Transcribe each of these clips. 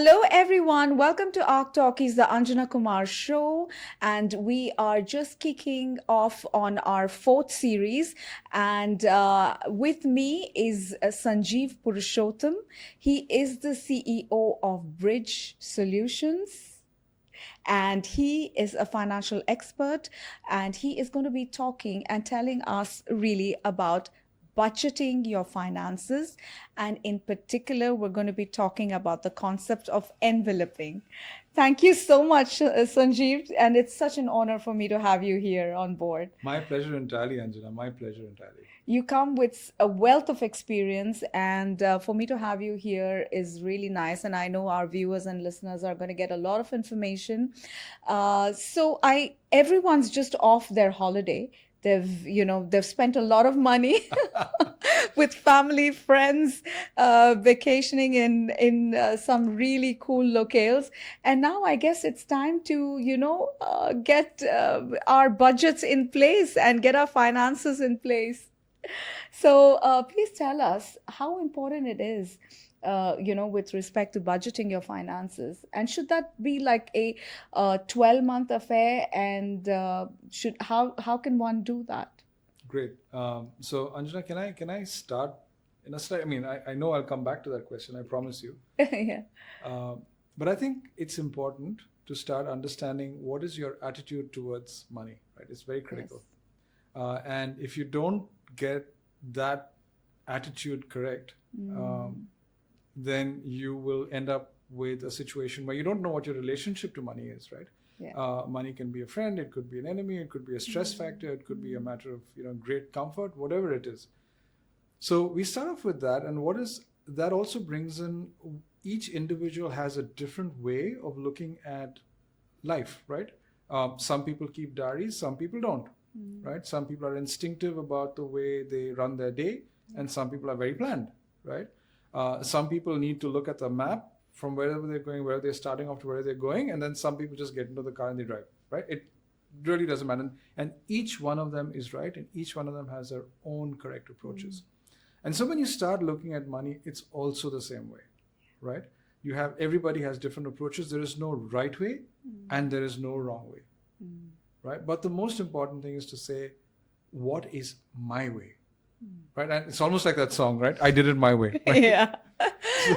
Hello, everyone. Welcome to our Talkies, the Anjana Kumar show. And we are just kicking off on our fourth series. And with me is Sanjiv Purushotam. He is the CEO of Bridge Solutions. And he is a financial expert. And he is going to be talking and telling us really about budgeting your finances. And in particular, we're going to be talking about the concept of enveloping. Thank you so much, Sanjeev. And it's such an honor for me to have you here on board. My pleasure entirely, Anjana. My pleasure entirely. You come with a wealth of experience, and for me to have you here is really nice. And I know our viewers and listeners are going to get a lot of information. Everyone's just off their holiday. They've spent a lot of money with family, friends, vacationing in some really cool locales. And now I guess it's time to, get our budgets in place and get our finances in place. So please tell us how important it is, with respect to budgeting your finances. And should that be like a 12-month affair? And how can one do that? Great. So Anjana, can I start in a slide? I mean, I know I'll come back to that question. I promise you. Yeah. But I think it's important to start understanding what is your attitude towards money. Right? It's very critical. Yes. And if you don't get that attitude correct, then you will end up with a situation where you don't know what your relationship to money is, right? Yeah. Money can be a friend, it could be an enemy, it could be a stress factor, it could be a matter of great comfort, whatever it is. So we start off with that, and that also brings in, each individual has a different way of looking at life, right? Some people keep diaries, some people don't, right? Some people are instinctive about the way they run their day, and some people are very planned, right? Some people need to look at the map from wherever they're going, where they're starting off to where they're going, and then some people just get into the car and they drive, right? It really doesn't matter. And each one of them is right, and each one of them has their own correct approaches. And so when you start looking at money, it's also the same way, right? Everybody has different approaches. There is no right way and there is no wrong way, right? But the most important thing is to say, what is my way? Right? And it's almost like that song, right? I did it my way. Right? Yeah.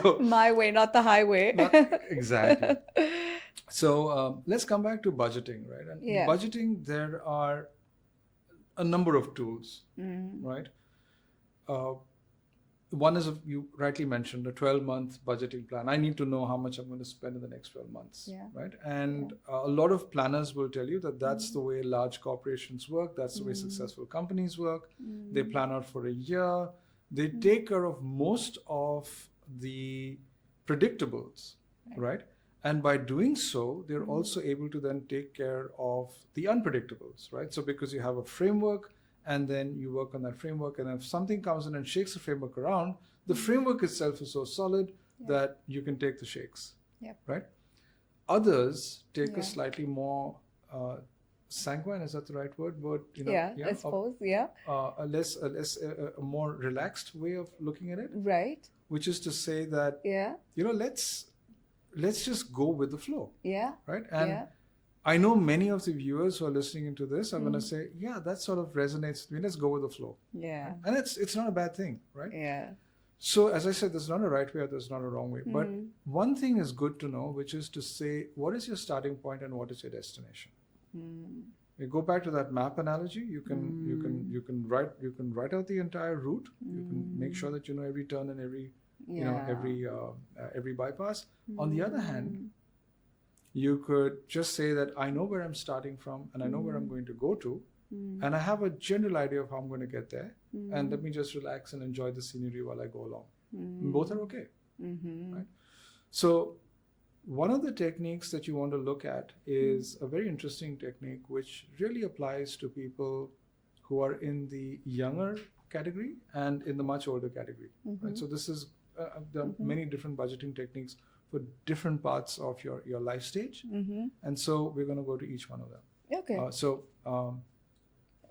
So, my way, not the highway. Exactly. So let's come back to budgeting, right? And budgeting, there are a number of tools, right? One is, you rightly mentioned, a 12-month budgeting plan. I need to know how much I'm going to spend in the next 12 months, right? And a lot of planners will tell you that that's the way large corporations work. That's the way successful companies work. They plan out for a year. They take care of most of the predictables, right? And by doing so, they're also able to then take care of the unpredictables, right? So because you have a framework, and then you work on that framework, and if something comes in and shakes the framework around, the framework itself is so solid that you can take the shakes, right? Others take a slightly more sanguine, is that the right word? But I suppose, a more relaxed way of looking at it, right? Which is to say that let's just go with the flow, right? And I know many of the viewers who are listening into this are going to say, yeah, that sort of resonates with me. Let's go with the flow. Yeah. And it's not a bad thing, right? Yeah. So as I said, there's not a right way or there's not a wrong way. But one thing is good to know, which is to say, what is your starting point and what is your destination? You go back to that map analogy. You can write out the entire route. You can make sure that you know every turn and every bypass. On the other hand, you could just say that I know where I'm starting from and I know where I'm going to go to, and I have a general idea of how I'm going to get there, and let me just relax and enjoy the scenery while I go along. Both are okay, right? So one of the techniques that you want to look at is a very interesting technique which really applies to people who are in the younger category and in the much older category, right? So this is there are many different budgeting techniques for different parts of your life stage. And so we're going to go to each one of them. Okay.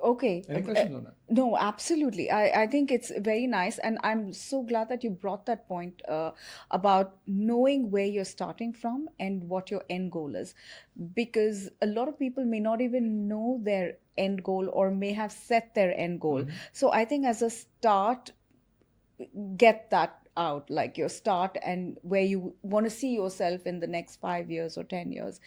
Okay. Any questions on that? No, absolutely. I think it's very nice. And I'm so glad that you brought that point about knowing where you're starting from and what your end goal is. Because a lot of people may not even know their end goal or may have set their end goal. Mm-hmm. So I think as a start, get that out, like your start and where you want to see yourself in the next 5 years or 10 years.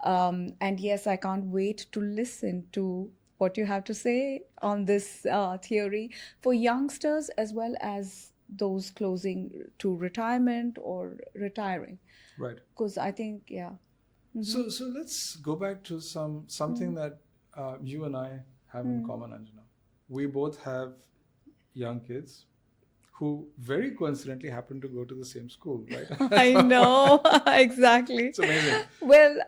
And yes, I can't wait to listen to what you have to say on this theory for youngsters as well as those closing to retirement or retiring. Right. Because I think, yeah. So let's go back to something that you and I have in common, Anjana. We both have young kids who very coincidentally happen to go to the same school, right? I know, exactly. It's amazing. Well,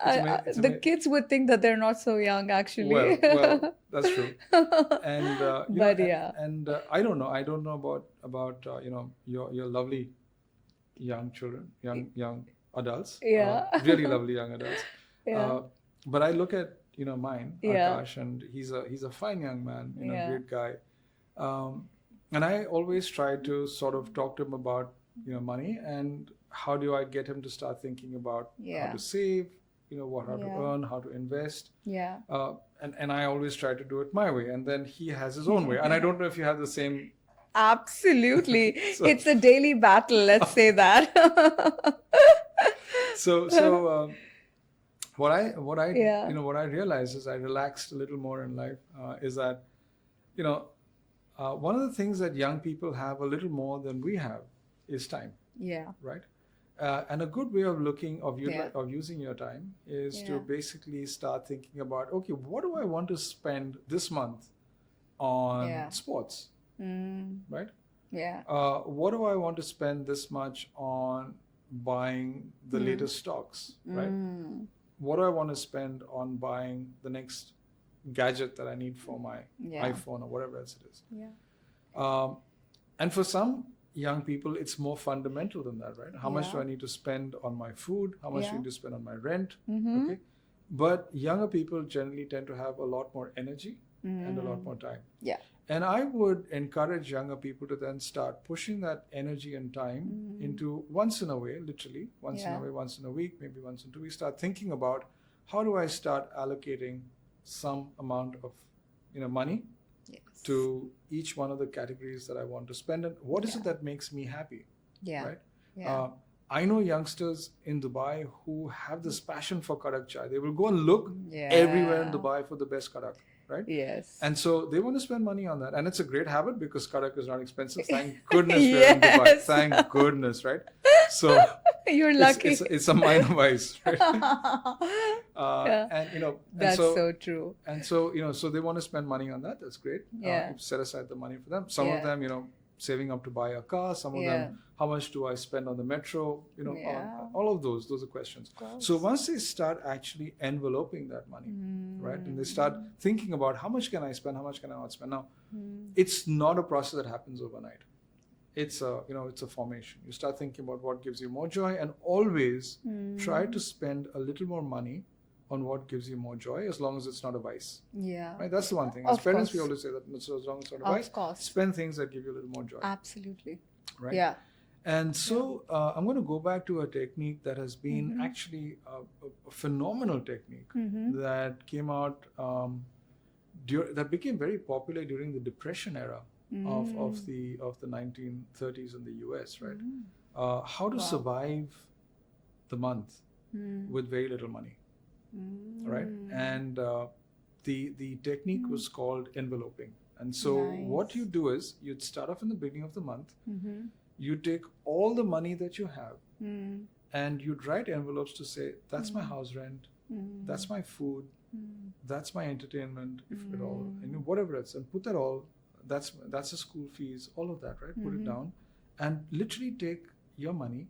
It's the kids would think that they're not so young, actually. well, that's true. And But yeah. and I don't know. I don't know about your lovely young children, young adults. Yeah. Really lovely young adults. Yeah. But I look at mine, Yeah. Akash, and he's a fine young man, Yeah. great guy. And I always try to sort of talk to him about money and how do I get him to start thinking about how to save, how to earn, how to invest. Yeah. And I always try to do it my way, and then he has his own way. And I don't know if you have the same. Absolutely. So- It's a daily battle, let's say that. So what I Yeah. what I realized is I relaxed a little more in life. Is that one of the things that young people have a little more than we have is time, Yeah. right? And a good way of Yeah. using your time is to Yeah. basically start thinking about, okay, what do I want to spend this month on Yeah. sports, Mm, right? yeah. What do I want to spend this much on buying the latest stocks, right? Mm, What do I want to spend on buying the next gadget that I need for my Yeah. iPhone or whatever else it is? yeah. And for some young people, it's more fundamental than that, right? How much do Yeah. I need to spend on my food? How much do I Yeah. need to spend on my rent? Mhm. Okay. But younger people generally tend to have a lot more energy and a lot more time. Yeah. And I would encourage younger people to then start pushing that energy and time into once in a way, literally, once in a Yeah. way, once in a week, maybe once in 2 weeks, start thinking about how do I start allocating some amount of money Yes. to each one of the categories that I want to spend, and what is it that makes me happy, Yeah. right? Yeah. I know youngsters in Dubai who have this passion for karak chai. They will go and look Yeah. everywhere in Dubai for the best karak, right? Yes. And so they want to spend money on that, and it's a great habit because karak is not expensive. Thank goodness we're in Dubai. Yes. Thank goodness, right? So You're it's, lucky. it's a minor vice, right? Yeah. And That's and so true. and so so they want to spend money on that. That's great. Yeah. Set aside the money for them. Some of Yeah. them saving up to buy a car. Some of Yeah. them, how much do I spend on the metro? Yeah. All of those are questions. course. So once they start actually enveloping that money, right, and they start thinking about how much can I spend, how much can I not spend. Now, it's not a process that happens overnight. It's a formation. You start thinking about what gives you more joy, and always try to spend a little more money on what gives you more joy, as long as it's not a vice. Yeah. Right? That's the one thing. As Of parents, course. we always say that, so as long as it's not a Of vice, course. spend things that give you a little more joy. Absolutely. Right? Yeah. And so I'm going to go back to a technique that has been actually a phenomenal technique that came out, that became very popular during the Depression era of the 1930s in the US, right? How to survive the month with very little money, right? And the technique was called enveloping. And so what you do is you'd start off in the beginning of the month. You take all the money that you have and you'd write envelopes to say, that's my house rent, that's my food, that's my entertainment, if at all, and whatever else, and put that all, that's the school fees, all of that, right? Put it down and literally take your money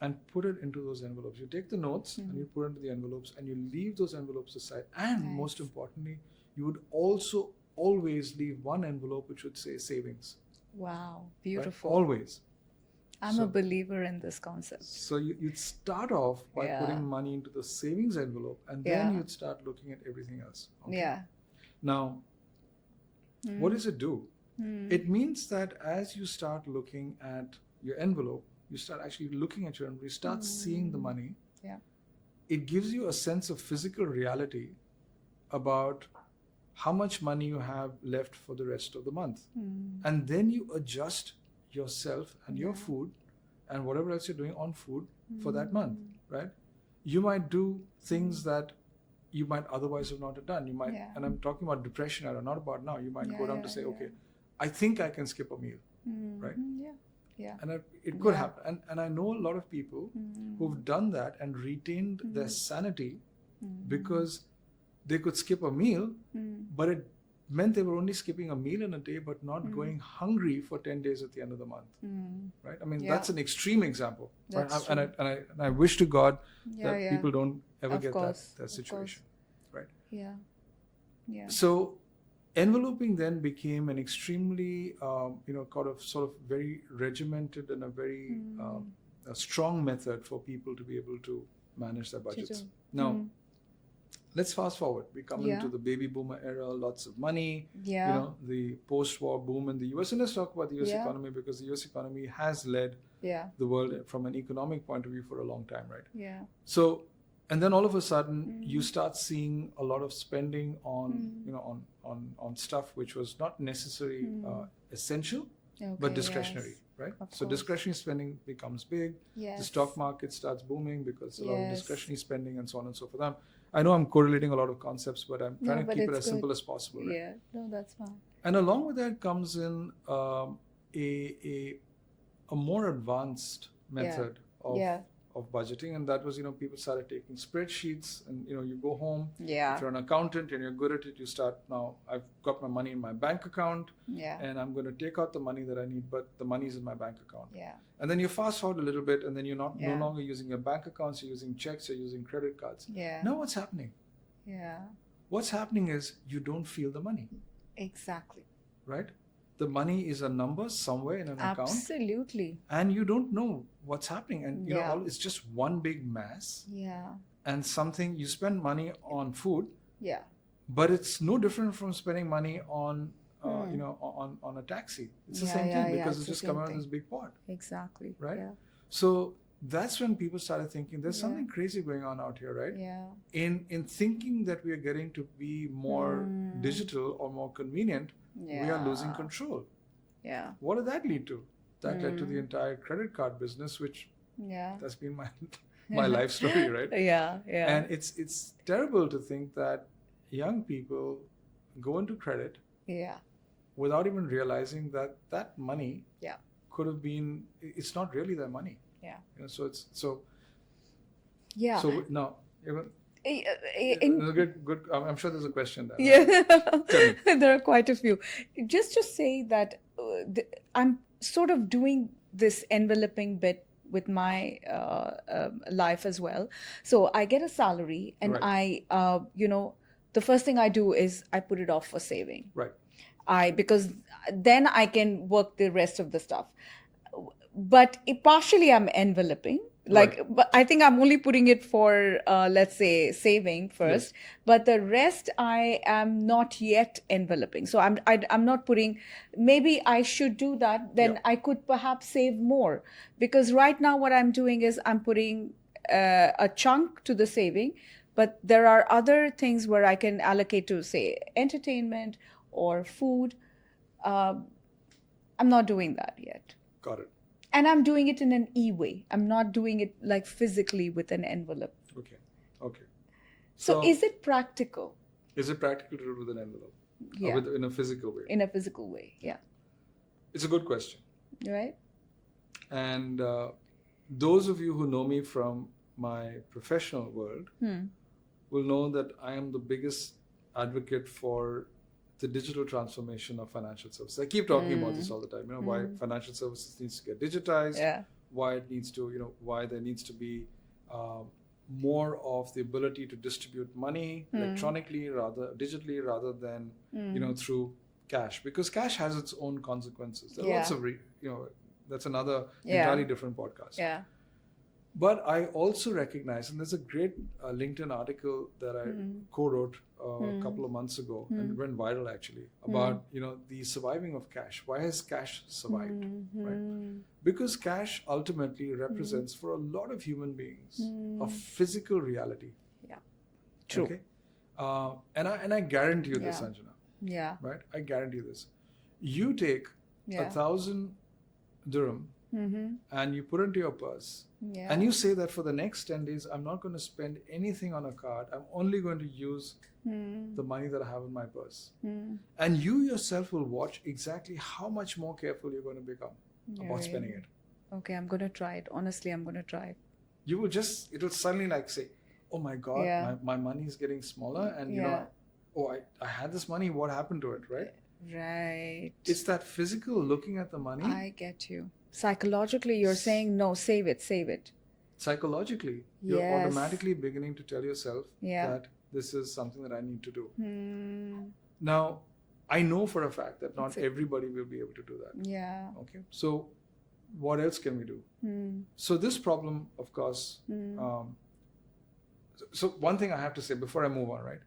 and put it into those envelopes. You take the notes and you put it into the envelopes and you leave those envelopes aside. And most importantly, you would also always leave one envelope which would say savings. Wow. Right? Beautiful. Always. I'm a believer in this concept. So you'd start off by putting money into the savings envelope, and then you'd start looking at everything else. Okay? Yeah. Now, What does it do? It means that as you start looking at your envelope, you start actually looking at your envelope, you start seeing the money. Yeah. It gives you a sense of physical reality about how much money you have left for the rest of the month. And then you adjust yourself and your food and whatever else you're doing on food for that month, right? You might do things that you might otherwise have not have done. You might, and I'm talking about depression era, not about now. You might go down to say, okay, I think I can skip a meal, right? Yeah. And it could happen. And I know a lot of people who've done that and retained their sanity because they could skip a meal, but it meant they were only skipping a meal in a day, but not going hungry for 10 days at the end of the month, right? I mean, that's an extreme example. Right? And I wish to God that people don't ever get that situation, right? Yeah. So enveloping then became an extremely, sort of very regimented and a very a strong method for people to be able to manage their budgets. Now, let's fast forward. We come into the baby boomer era, lots of money, the post-war boom in the US. And let's talk about the US economy, because the US economy has led the world from an economic point of view for a long time, right? Yeah. So, and then all of a sudden you start seeing a lot of spending on, on stuff which was not necessarily essential, but discretionary, right? So discretionary spending becomes big. The stock market starts booming because a lot of discretionary spending and so on and so forth. I know I'm correlating a lot of concepts, but I'm trying to keep it as simple as possible. Right? Yeah, no, that's fine. And along with that comes in a more advanced method of budgeting, and that was, people started taking spreadsheets, and you go home. If you're an accountant and you're good at it, you start, now I've got my money in my bank account, and I'm going to take out the money that I need, but the money's in my bank account. And then you fast forward a little bit, and then you're no longer using your bank accounts, you're using checks, you're using credit cards. Now what's happening? What's happening is you don't feel the money. Exactly. Right? The money is a number somewhere in an account. Absolutely. And you don't know what's happening. And it's just one big mass. And something, you spend money on food. But it's no different from spending money on on a taxi. It's the same thing, because it's just coming out of this big pot. Exactly. Right? So that's when people started thinking there's something crazy going on out here, right? In thinking that we are getting to be more digital or more convenient, we are losing control. What did that lead to? That led to the entire credit card business, which that's been my life story, right? And it's terrible to think that young people go into credit without even realizing that money could have been, it's not really their money. So now good. I'm sure there's a question there. There are quite a few. Just to say that I'm sort of doing this enveloping bit with my life as well. So I get a salary, and I, the first thing I do is I put it off for saving. Because then I can work the rest of the stuff. But partially I'm enveloping. But I think I'm only putting it for, let's say, saving first. But the rest I am not yet enveloping. So I'm not putting, maybe I should do that. Then I could perhaps save more. Because right now what I'm doing is I'm putting a chunk to the saving. But there are other things where I can allocate to, say, entertainment or food. I'm not doing that yet. Got it. And I'm doing it in an e-way. I'm not doing it like physically with an envelope. Okay. So is it practical? Is it practical to do it with an envelope? Or in a physical way? In a physical way, It's a good question. Right. And those of you who know me from my professional world will know that I am the biggest advocate for the digital transformation of financial services. I keep talking about this all the time. Why financial services needs to get digitized. Why it needs to, why there needs to be more of the ability to distribute money electronically, digitally, rather than through cash. Because cash has its own consequences. There are lots of that's another entirely different podcast. But I also recognize, and there's a great LinkedIn article that I co-wrote a couple of months ago, and it went viral actually, about the surviving of cash. Why has cash survived? Right? Because cash ultimately represents for a lot of human beings a physical reality. Yeah, true. Okay, and I guarantee you this, Yeah. Anjana. Yeah. Right, I guarantee you this. You take Yeah. 1,000 dirham and you put it into your purse. Yeah. And you say that for the next 10 days, I'm not going to spend anything on a card. I'm only going to use the money that I have in my purse. And you yourself will watch exactly how much more careful you're going to become about spending it. Okay, I'm going to try it. Honestly, I'm going to try it. You will just, it'll suddenly like say, oh my God, Yeah. my money is getting smaller. And you know, oh, I had this money. What happened to it, right? Right. It's that physical looking at the money. I get you. Psychologically, you're saying, no, save it, save it. Psychologically, you're Yes. automatically beginning to tell yourself Yeah. that this is something that I need to do. Now, I know for a fact that not everybody will be able to do that. Yeah. Okay. So, what else can we do? So, this problem, of course, so one thing I have to say before I move on, right?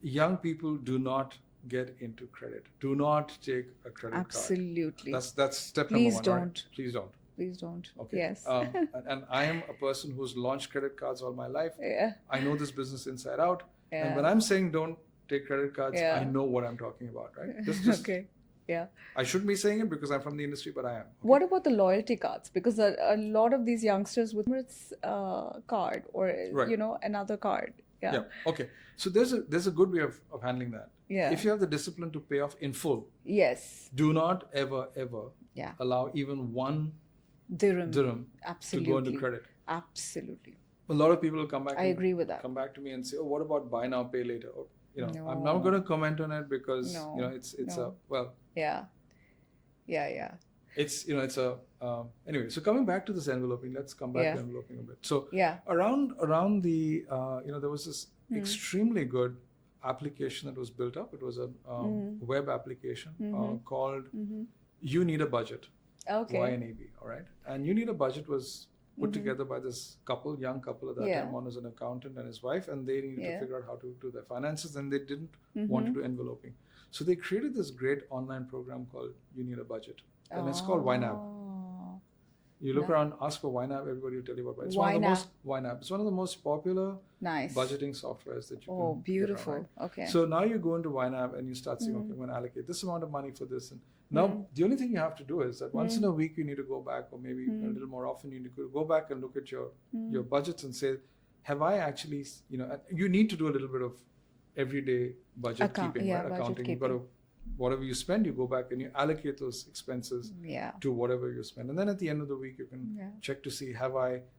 Young people do not get into credit. Do not take a credit Absolutely. card. That's step Please number one. don't. Right? Please don't. Please don't. Okay. Yes. And I am a person who's launched credit cards all my life. Yeah. I know this business inside out. Yeah. And when I'm saying don't take credit cards, Yeah. I know what I'm talking about, right? Just, Okay. Yeah. I shouldn't be saying it because I'm from the industry, but I am. Okay? What about the loyalty cards? Because a lot of these youngsters with Emirates card or Right. Another card. Yeah. Yeah. Okay. So there's a good way of handling that. Yeah. If you have the discipline to pay off in full, Yes. do not ever Yeah. allow even one Dirham. dirham Absolutely. to go into credit. Absolutely. A lot of people will come back. I agree with that. Come back to me and say, "Oh, what about buy now, pay later?" Or, I'm No. not going to comment on it because No. it's No. Yeah. Yeah. it's a anyway. So coming back to this enveloping, let's come back Yeah. to enveloping a bit. So Yeah. around the there was this extremely good application that was built up. It was a web application called You Need a Budget. Okay. YNAB, all right. And You Need a Budget was put together by this young couple at that Yeah. time. One was an accountant and his wife, and they needed Yeah. to figure out how to do their finances, and they didn't want to do enveloping. So they created this great online program called You Need a Budget, and it's called YNAB. Oh. You look around, ask for YNAB, everybody will tell you about it. It's one of the most YNAB. It's one of the most popular Nice. budgeting softwares that you can. Oh, get beautiful. around, right? Okay. So now you go into YNAB and you start saying, okay, I'm going to allocate this amount of money for this. And now the only thing you have to do is that once in a week you need to go back, or maybe a little more often you need to go back and look at your budgets and say, have I actually, you need to do a little bit of everyday budget keeping, right? budget Accounting. You've got to, whatever you spend, you go back and you allocate those expenses to whatever you spend. And then at the end of the week, you can check to see,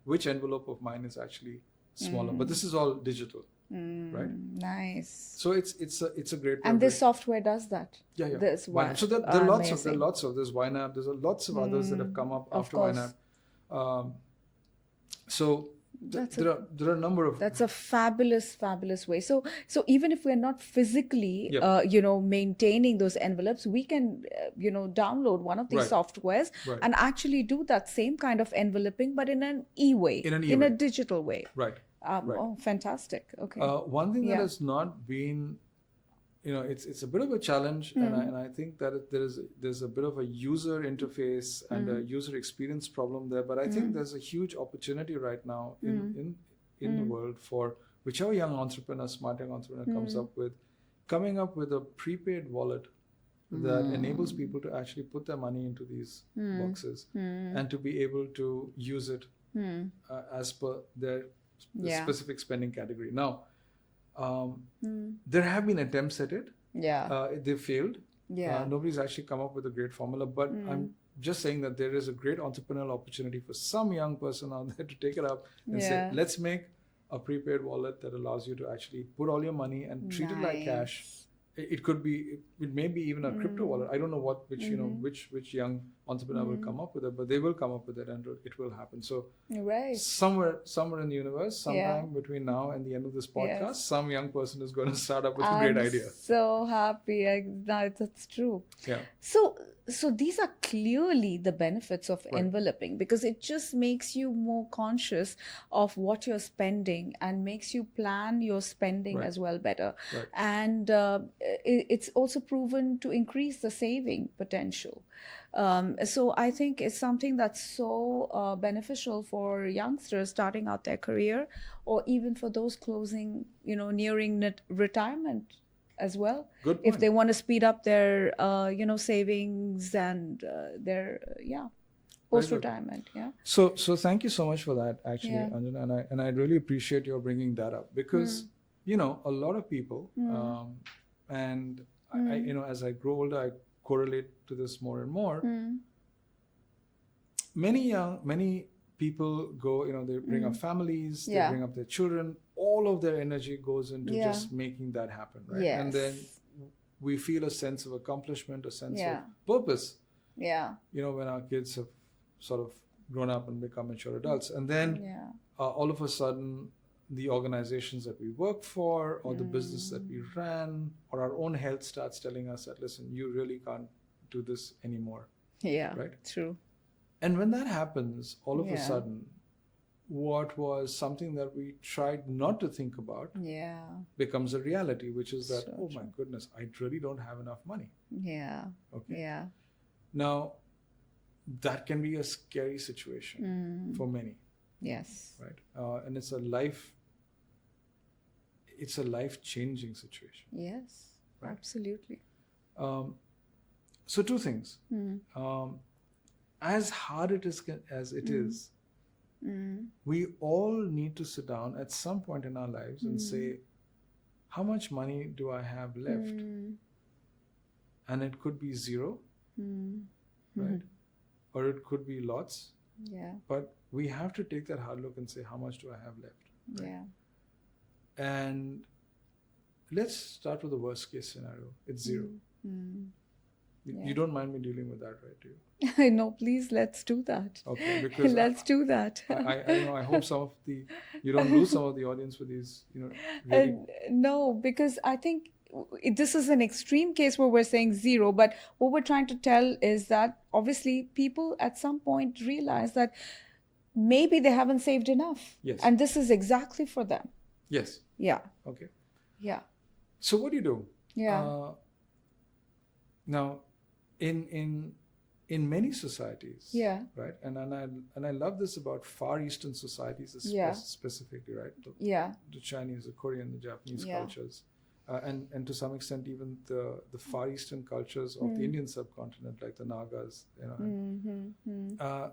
which envelope of mine is actually smaller. But this is all digital, right? Nice. So it's a great. And this software does that. Yeah. This YNAB. So there are lots of there's YNAB. There's lots of others that have come up after YNAB. So there are a number of. That's a fabulous way. So even if we're not physically, maintaining those envelopes, we can, download one of these softwares and actually do that same kind of enveloping, but in an e-way, in a digital way. Right. Oh, fantastic. Okay. One thing that has not been, it's a bit of a challenge, and I think that there's a bit of a user interface and a user experience problem there. But I think there's a huge opportunity right now in the world for whichever young entrepreneur, smart young entrepreneur coming up with a prepaid wallet that enables people to actually put their money into these boxes and to be able to use it as per their specific spending category. Now, there have been attempts at it. Yeah. They failed. Yeah. Nobody's actually come up with a great formula, but I'm just saying that there is a great entrepreneurial opportunity for some young person out there to take it up and say, let's make a prepaid wallet that allows you to actually put all your money and treat it like cash. It could be, it may be even a crypto wallet. I don't know which young entrepreneur will come up with it, but they will come up with it and it will happen. So somewhere in the universe, sometime between now and the end of this podcast, some young person is going to start up with a great idea. So happy. That's true. Yeah. So So these are clearly the benefits of Right. enveloping, because it just makes you more conscious of what you're spending and makes you plan your spending Right. as well better. Right. And it's also proven to increase the saving potential. So I think it's something that's so beneficial for youngsters starting out their career, or even for those closing, nearing retirement as well, Good if point. they want to speed up their savings and their Very post good. retirement. Yeah. So thank you so much for that, actually, Yeah. Anjana, and I really appreciate your bringing that up because a lot of people, and as I grow older, I correlate to this more and more. Many people go, they bring up families, they Yeah. bring up their children. All of their energy goes into Yeah. just making that happen, right? And then Yes. we feel a sense of accomplishment, a sense of Yeah. purpose, Yeah. when our kids have sort of grown up and become mature adults. And then Yeah. all of a sudden, the organizations that we work for, or the business that we ran, or our own health starts telling us that, listen, you really can't do this anymore. Yeah. Right? True. And when that happens, all of a Yeah. sudden, what was something that we tried not to think about Yeah. becomes a reality, which is that, So oh my goodness, I really don't have enough money. Yeah. Okay. Yeah. Now, that can be a scary situation for many, Yes. right? And it's a life-changing situation. Yes. Right. Absolutely. So two things. As hard as it is, we all need to sit down at some point in our lives and say, how much money do I have left? And it could be zero, right? Or it could be lots. Yeah. But we have to take that hard look and say, how much do I have left? Right? Yeah. And let's start with the worst case scenario. It's zero. You don't mind me dealing with that, right? Do you? No, please, let's do that. Okay, because let's do that. I hope you don't lose some of the audience with these, really. No, because I think this is an extreme case where we're saying zero, but what we're trying to tell is that obviously people at some point realize that maybe they haven't saved enough. Yes. And this is exactly for them. Yes. Yeah. Okay. Yeah. So what do you do? Yeah. Now, in many societies, Yeah. right, and I love this about Far Eastern societies, Yeah. specifically, right, Yeah. the Chinese, the Korean, the Japanese Yeah. cultures, and to some extent even the Far Eastern cultures of the Indian subcontinent, like the Nagas,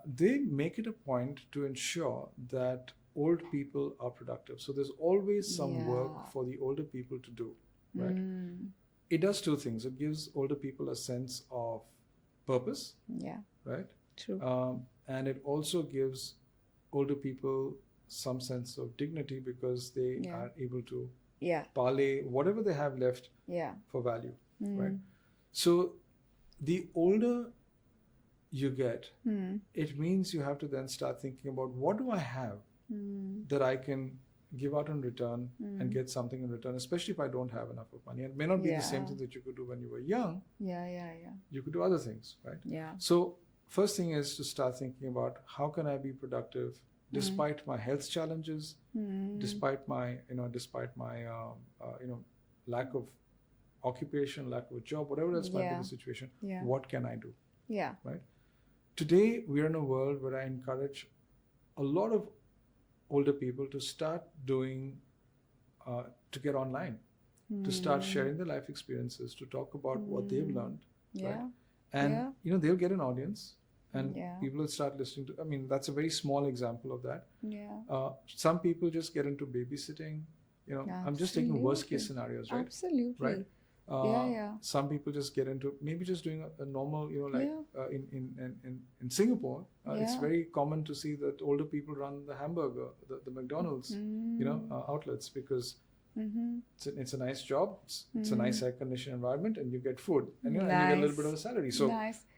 they make it a point to ensure that old people are productive. So there's always some work for the older people to do, right? It does two things. It gives older people a sense of purpose, Yeah. right? True. And it also gives older people some sense of dignity because they are able to parlay whatever they have left for value, right? So the older you get, it means you have to then start thinking about, what do I have that I can give out in return and get something in return, especially if I don't have enough of money. It may not be the same thing that you could do when you were young. Yeah. You could do other things, right? Yeah. So first thing is to start thinking about, how can I be productive despite my health challenges, despite my lack of occupation, lack of a job, whatever else might be the situation. What can I do? Yeah. Right. Today we're in a world where I encourage a lot of older people to start doing, to get online, to start sharing their life experiences, to talk about what they've learned, right? And they'll get an audience, and people will start listening to. I mean, that's a very small example of that. Yeah. Some people just get into babysitting. I'm just taking worst case scenarios, right? Absolutely. Right. Some people just get into maybe just doing a normal, in Singapore, it's very common to see that older people run the hamburger, the McDonald's, outlets, because it's a nice job, it's a nice air conditioned environment, and you get food, and, and you get a little bit of a salary. So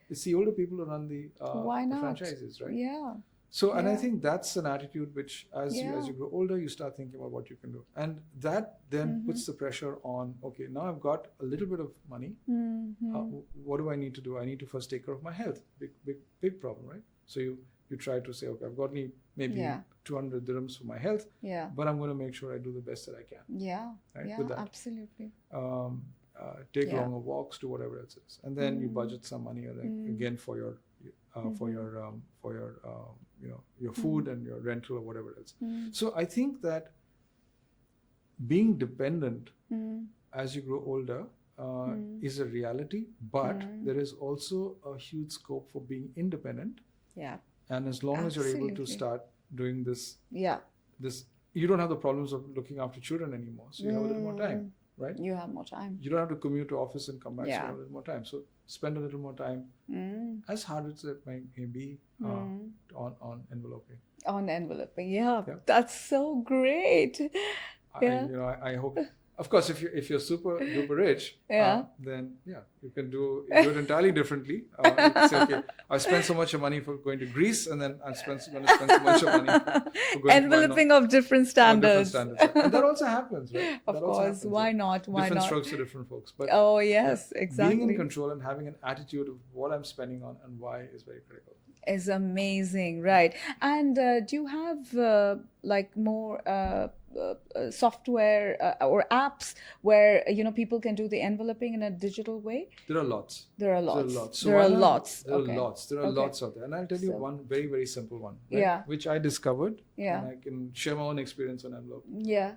it's the older people who run the Why not? franchises, right? Yeah. So, and I Yeah. think that's an attitude which, as Yeah. you grow older, you start thinking about what you can do, and that then Mm-hmm. puts the pressure on. Okay, now I've got a little bit of money. Mm-hmm. What do I need to do? I need to first take care of my health. Big problem, right? So you try to say, okay, I've got maybe Yeah. 200 dirhams for my health, Yeah. but I'm going to make sure I do the best that I can, Yeah. right? Yeah. With that, Absolutely. take Yeah. longer walks, do whatever else is, and then you Mm. budget some money again for your your Mm-hmm. food and your rental or whatever else. Mm. So I think that being dependent Mm. as you grow older Mm. is a reality, but Mm. there is also a huge scope for being independent. Yeah. And as long as you're able to Absolutely. start doing this, Yeah. you don't have the problems of looking after children anymore. So you have a little more time, right? You have more time. You don't have to commute to office and come back. So you Yeah. have a little more time. So spend a little more time, Mm. as hard as it may be, on enveloping. On enveloping. Yeah. Yeah. That's so great. Yeah. I hope. Of course, if you're super duper rich, Yeah. then you can do it entirely differently. You can say, okay, I spent so much money for going to Greece, and then going to spend so much money for going Enveloping of different on different standards. standards. And that also happens, right? Of That also course. happens, Why right? not? Why Different not? strokes for different folks. But Oh, yes, being exactly. in control and having an attitude of what I'm spending on and why is very critical. Is amazing, right? And do you have like more software or apps where people can do the enveloping in a digital way? There are lots. There are There are lots. lots. So There are why not- lots. There are Okay. lots. There are Okay. lots out there. And I'll tell you So- one very, very simple one. Right? Yeah. Which I discovered. Yeah. And I can share my own experience on envelope. Yeah.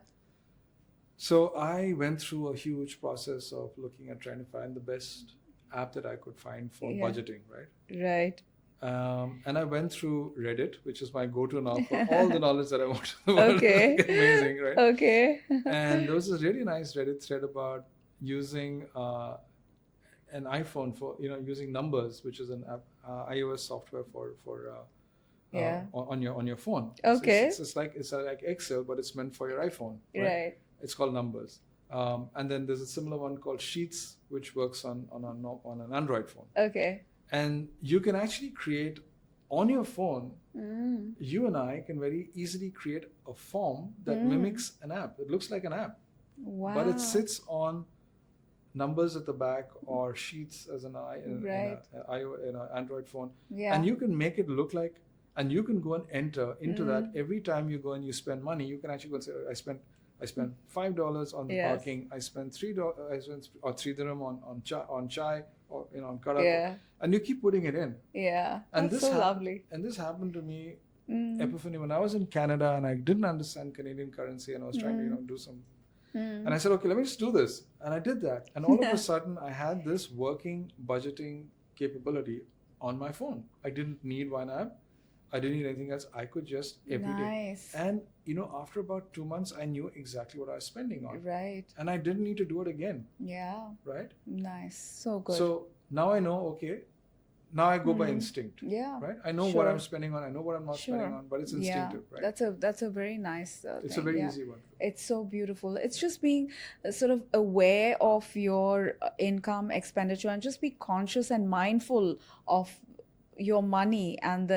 So I went through a huge process of looking at trying to find the best app that I could find for Yeah. budgeting, right? Right. And I went through Reddit, which is my go-to now for all the knowledge that I want in the world. Okay. Amazing, right? Okay. And there was this really nice Reddit thread about using an iPhone for using Numbers, which is an app, iOS software for Yeah. on your phone. Okay. It's like Excel, but it's meant for your iPhone. Right. It's called Numbers. And then there's a similar one called Sheets, which works on an Android phone. Okay. And you can actually create on your phone. Mm. You and I can very easily create a form that mimics an app. It looks like an app, Wow. but it sits on Numbers at the back or Sheets as an Right. in an Android phone. Yeah. And you can make it look like, and you can go and enter into that every time you go and you spend money. You can actually go and say, I spent $5 on the Yes. parking. I spent $3. I spent or 3 dirham on chai or on karak. Yeah. And you keep putting it in. Yeah. And That's this so lovely. And this happened to me, Mm. epiphany, when I was in Canada and I didn't understand Canadian currency and I was trying to do some. Mm. And I said, okay, let me just do this. And I did that. And all of a sudden, I had this working budgeting capability on my phone. I didn't need one app. I didn't need anything else. I could just every day. Nice. And after about 2 months, I knew exactly what I was spending on. Right. And I didn't need to do it again, Yeah. right? Nice. So good. So now I know, okay, now I go by instinct, yeah. right? I know what Sure. I'm spending on, I know what I'm not spending on, but it's instinctive, right? That's a very nice It's thing. a very Yeah. easy one. It's so beautiful. It's just being sort of aware of your income, expenditure, and just be conscious and mindful of your money and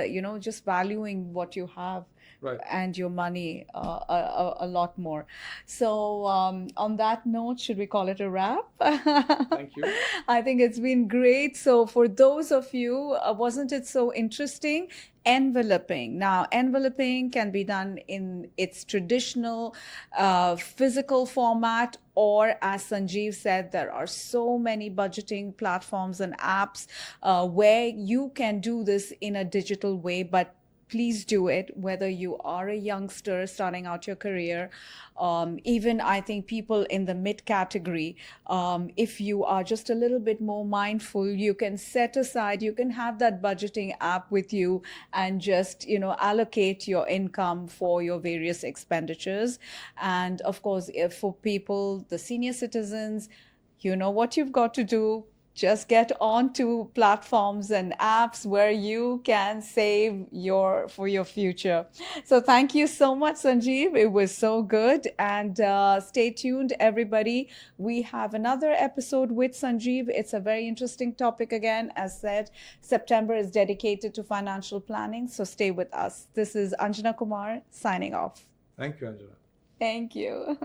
just valuing what you have. Right. And your money a lot more. So on that note, should we call it a wrap? Thank you. I think it's been great. So for those of you, wasn't it so interesting? Enveloping. Now, enveloping can be done in its traditional physical format, or as Sanjiv said, there are so many budgeting platforms and apps where you can do this in a digital way, but please do it, whether you are a youngster starting out your career, even I think people in the mid category. If you are just a little bit more mindful, you can set aside, you can have that budgeting app with you and just, allocate your income for your various expenditures. And of course, if for people, the senior citizens, you know what you've got to do. just get onto platforms and apps where you can save for your future. So thank you so much, Sanjeev. It was so good. And stay tuned, everybody. We have another episode with Sanjeev. It's a very interesting topic again. As said, September is dedicated to financial planning. So stay with us. This is Anjana Kumar signing off. Thank you, Anjana. Thank you.